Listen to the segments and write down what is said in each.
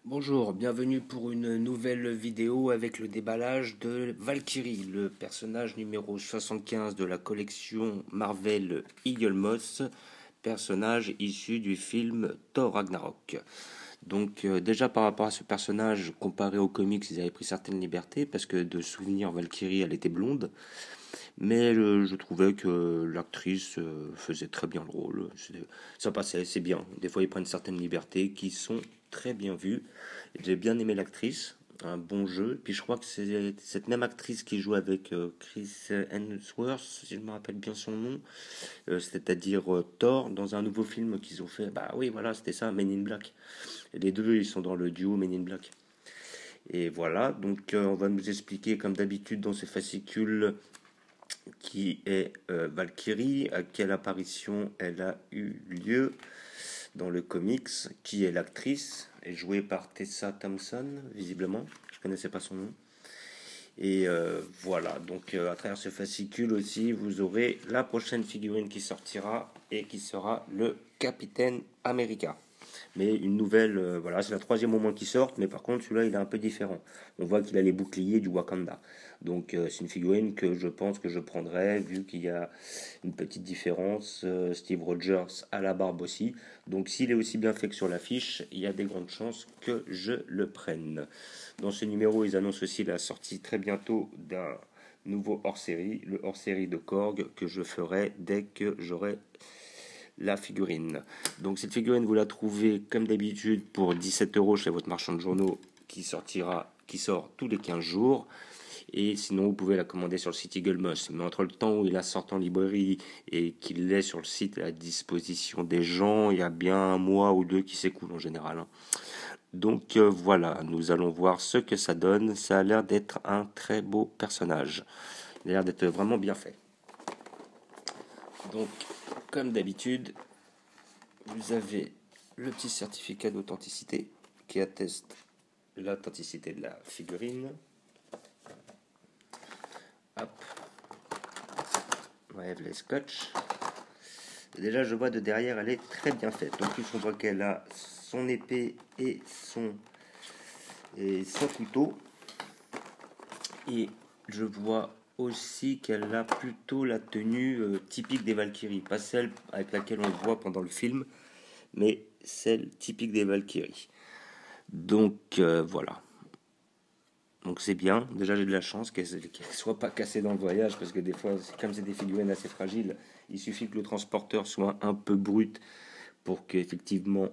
Bonjour, bienvenue pour une nouvelle vidéo avec le déballage de Valkyrie, le personnage numéro 75 de la collection Marvel Eagle Moss, personnage issu du film Thor Ragnarok. Donc déjà par rapport à ce personnage, comparé aux comics, ils avaient pris certaines libertés parce que de souvenir Valkyrie, elle était blonde. Mais je trouvais que l'actrice faisait très bien le rôle. Ça passait, c'est bien. Des fois, ils prennent certaines libertés qui sont très bien vues. J'ai bien aimé l'actrice, un bon jeu. Puis je crois que c'est cette même actrice qui joue avec Chris Hemsworth, si je me rappelle bien son nom, c'est-à-dire Thor, dans un nouveau film qu'ils ont fait. Bah oui, voilà, c'était ça, Men in Black. Et les deux, ils sont dans le duo Men in Black. Et voilà, donc on va nous expliquer, comme d'habitude, dans ces fascicules, qui est Valkyrie, à quelle apparition elle a eu lieu dans le comics, qui est l'actrice, est jouée par Tessa Thompson, visiblement, je ne connaissais pas son nom. Et voilà, donc à travers ce fascicule aussi, vous aurez la prochaine figurine qui sortira et qui sera le Capitaine America. Mais une nouvelle, voilà, c'est la troisième au moins qui sort, mais par contre celui-là il est un peu différent. On voit qu'il a les boucliers du Wakanda. Donc c'est une figurine que je pense que je prendrai, vu qu'il y a une petite différence. Steve Rogers a la barbe aussi. Donc s'il est aussi bien fait que sur l'affiche, il y a des grandes chances que je le prenne. Dans ce numéro, ils annoncent aussi la sortie très bientôt d'un nouveau hors-série, le hors-série de Korg, que je ferai dès que j'aurai la figurine. Donc cette figurine, vous la trouvez comme d'habitude pour 17 € chez votre marchand de journaux qui sort tous les 15 jours. Et sinon, vous pouvez la commander sur le site Eagle Moss. Mais entre le temps où il la sort en librairie et qu'il est sur le site à la disposition des gens, il y a bien un mois ou deux qui s'écoulent en général. Donc voilà, nous allons voir ce que ça donne. Ça a l'air d'être un très beau personnage. Il a l'air d'être vraiment bien fait. Donc, comme d'habitude, vous avez le petit certificat d'authenticité qui atteste l'authenticité de la figurine. Hop. On enlève les scotch. Déjà, je vois de derrière, elle est très bien faite. En plus, on voit qu'elle a son épée et son couteau. Et je vois aussi qu'elle a plutôt la tenue typique des Valkyries. Pas celle avec laquelle on le voit pendant le film, mais celle typique des Valkyries. Donc voilà. Donc c'est bien. Déjà j'ai de la chance qu'elle soit pas cassée dans le voyage, parce que des fois, comme c'est des figurines assez fragiles, il suffit que le transporteur soit un peu brut pour qu'effectivement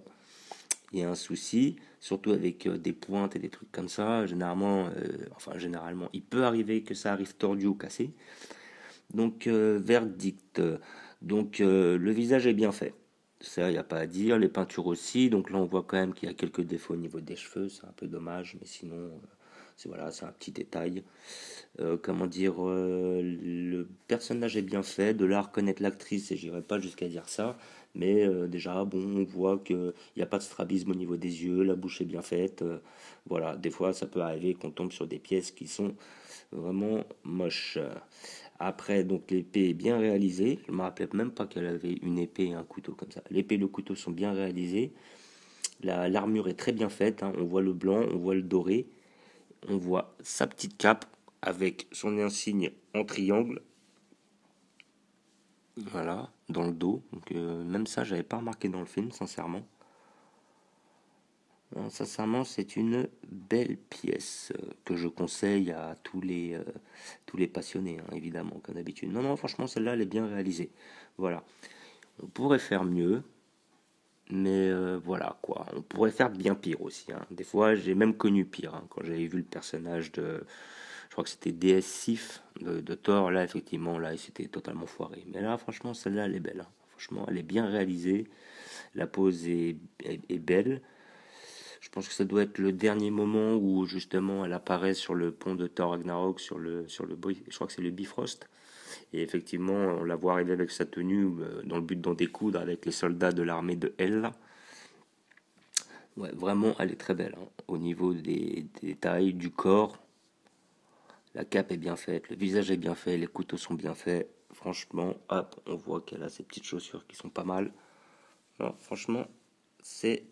il y ait un souci, surtout avec des pointes et des trucs comme ça. Généralement, il peut arriver que ça arrive tordu ou cassé. Donc verdict. Donc le visage est bien fait. Ça, il n'y a pas à dire. Les peintures aussi. Donc là, on voit quand même qu'il y a quelques défauts au niveau des cheveux. C'est un peu dommage, mais sinon, c'est un petit détail. Comment dire, le personnage est bien fait. De là à reconnaître l'actrice, et j'irai pas jusqu'à dire ça. Mais déjà, bon, on voit qu'il n'y a pas de strabisme au niveau des yeux. La bouche est bien faite. Voilà, des fois, ça peut arriver qu'on tombe sur des pièces qui sont vraiment moches. Après, donc l'épée est bien réalisée. Je me rappelais même pas qu'elle avait une épée et un couteau comme ça. L'épée et le couteau sont bien réalisés. L'armure est très bien faite, hein. On voit le blanc, on voit le doré. On voit sa petite cape avec son insigne en triangle. Voilà, dans le dos. Donc, même ça, j'avais pas remarqué dans le film, sincèrement. Sincèrement, c'est une belle pièce que je conseille à tous les passionnés, hein, évidemment, comme d'habitude. Non, non, franchement, celle-là, elle est bien réalisée. Voilà. On pourrait faire mieux, mais voilà, quoi. On pourrait faire bien pire aussi, hein. Des fois, j'ai même connu pire, hein, quand j'avais vu le personnage de... Je crois que c'était DS Sif de Thor. Là, effectivement, là, c'était totalement foiré. Mais là, franchement, celle-là, elle est belle, hein. Franchement, elle est bien réalisée. La pose est belle. Je pense que ça doit être le dernier moment où justement elle apparaît sur le pont de Thor Ragnarok, je crois que c'est le Bifrost. Et effectivement, on la voit arriver avec sa tenue dans le but d'en découdre avec les soldats de l'armée de Hel. Ouais, vraiment, elle est très belle, hein. Au niveau des tailles, du corps, la cape est bien faite, le visage est bien fait, les couteaux sont bien faits. Franchement, hop, on voit qu'elle a ses petites chaussures qui sont pas mal. Non, franchement, c'est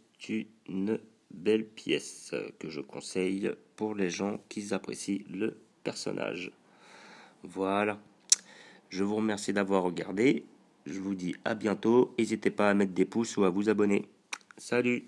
une belle pièce que je conseille pour les gens qui apprécient le personnage. Voilà, je vous remercie d'avoir regardé, je vous dis à bientôt, n'hésitez pas à mettre des pouces ou à vous abonner. Salut!